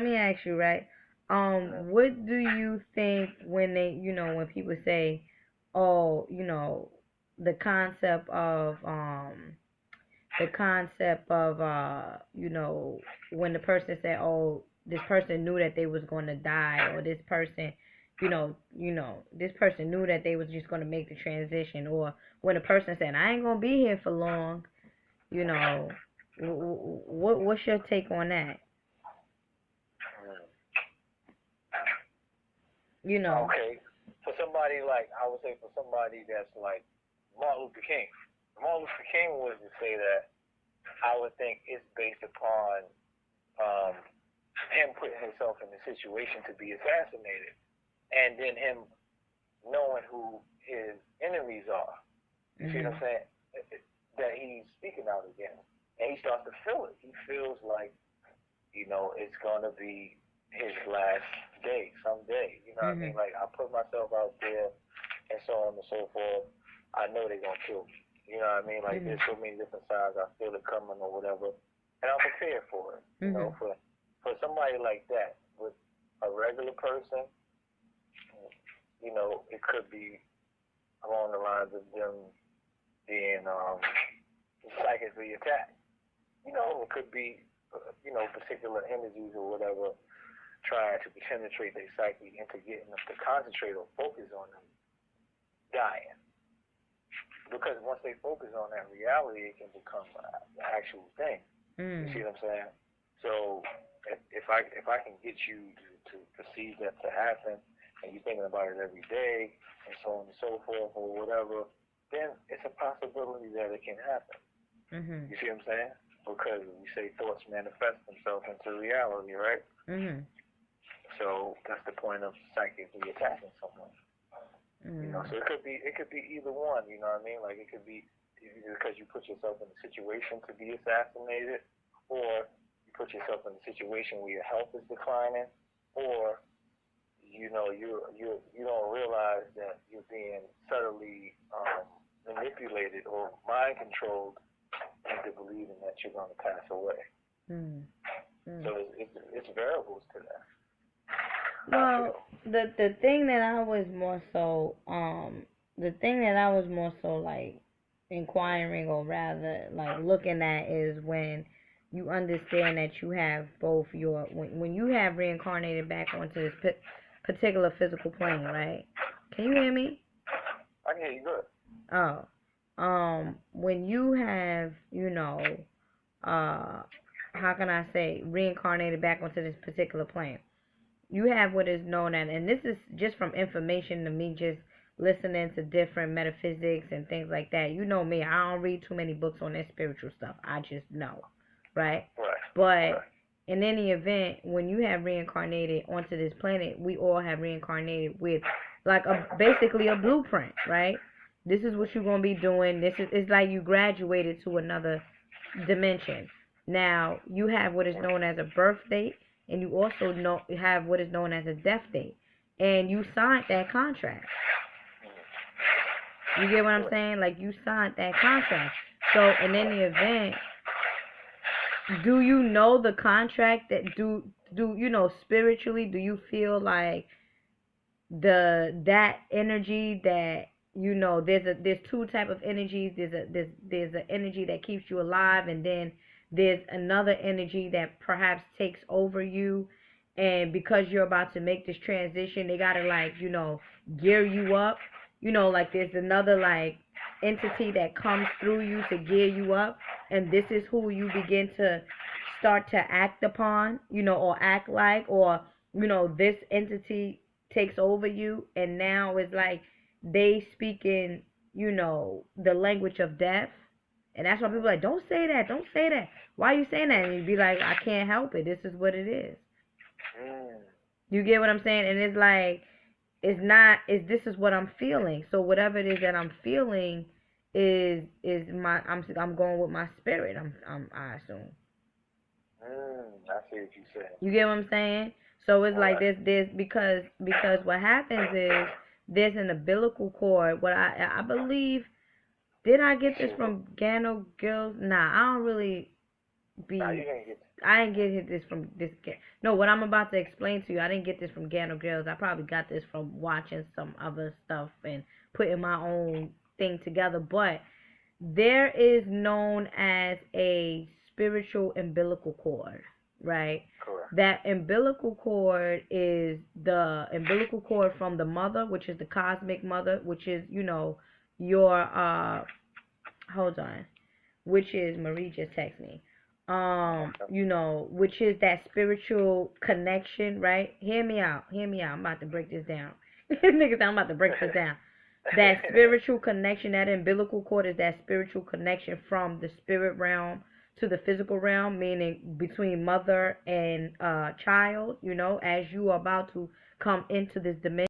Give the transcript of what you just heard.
let me ask you, right? What do you think when they, when people say, oh, the concept of, when the person said, oh, this person knew that they was going to die, or this person, this person knew that they was just going to make the transition, or when a person said, I ain't going to be here for long, you know, what's your take on that? You know. Okay. For somebody like, I would say for somebody that's like Martin Luther King. Martin Luther King was to say that, I would think it's based upon um, him putting himself in the situation to be assassinated, and then him knowing who his enemies are. You see what I'm saying? That he's speaking out against, and he starts to feel it. He feels like, it's gonna be his last day someday. You know what I mean? Like, I put myself out there, and so on and so forth. I know they're gonna kill me. You know what I mean? Like, there's so many different sides. I feel it coming or whatever, and I'm prepared for it. You know, for somebody like that, with a regular person, it could be along the lines of them being psychically attacked. It could be, particular energies or whatever trying to penetrate their psyche into getting them to concentrate or focus on them dying. Because once they focus on that reality, it can become the actual thing. You see what I'm saying? So if I can get you to perceive that to happen, and you're thinking about it every day, and so on and so forth, or whatever, then it's a possibility that it can happen. You see what I'm saying? Because we say thoughts manifest themselves into reality, right? So that's the point of psychically attacking someone. So it could be either one. You know what I mean? Like, it could be because you put yourself in a situation to be assassinated, or you put yourself in a situation where your health is declining, or you don't realize that you're being subtly manipulated or mind controlled into believing that you're going to pass away. So it's variables to that. Well, the thing that I was more so like inquiring, or rather like looking at, is when you understand that you have both your, when you have reincarnated back onto this particular physical plane, right? Can you hear me? I can hear you good. Oh. When you have, how can I say, reincarnated back onto this particular plane, you have what is known as, and this is just from information to me, just listening to different metaphysics and things like that. You know me, I don't read too many books on that spiritual stuff. I just know, right? But in any event, when you have reincarnated onto this planet, we all have reincarnated with like basically a blueprint, right? This is what you're going to be doing. It's like you graduated to another dimension. Now, you have what is known as a birth date, and you also have what is known as a death date. And you signed that contract. You get what I'm saying? Like, you signed that contract. So, in any event, do you know the contract that spiritually, do you feel like that energy that, there's two type of energies. There's an energy that keeps you alive, and then there's another energy that perhaps takes over you, and because you're about to make this transition, they gotta gear you up. Like, there's another entity that comes through you to gear you up, and this is who you begin to start to act upon, or act like, or this entity takes over you, and now it's like they speak in, the language of death. And that's why people are like, don't say that, don't say that. Why are you saying that? And you'd be like, I can't help it. This is what it is. You get what I'm saying? And it's like, this is what I'm feeling. So whatever it is that I'm feeling is I'm going with my spirit. I assume. I see what you said. You get what I'm saying? So it's like there's because what happens is there's an umbilical cord. What I believe, did I get this from Gano Gills? Nah, I don't really be. Nah, you didn't get I didn't get this from this. No, what I'm about to explain to you, I didn't get this from Gano Grills. I probably got this from watching some other stuff and putting my own thing together. But there is known as a spiritual umbilical cord, right? Correct. That umbilical cord is the umbilical cord from the mother, which is the cosmic mother, which is, your hold on, which is Marie just text me. Which is that spiritual connection, right? Hear me out. Hear me out. I'm about to break this down. Niggas, I'm about to break this down. That spiritual connection, that umbilical cord is that spiritual connection from the spirit realm to the physical realm, meaning between mother and child, as you are about to come into this dimension.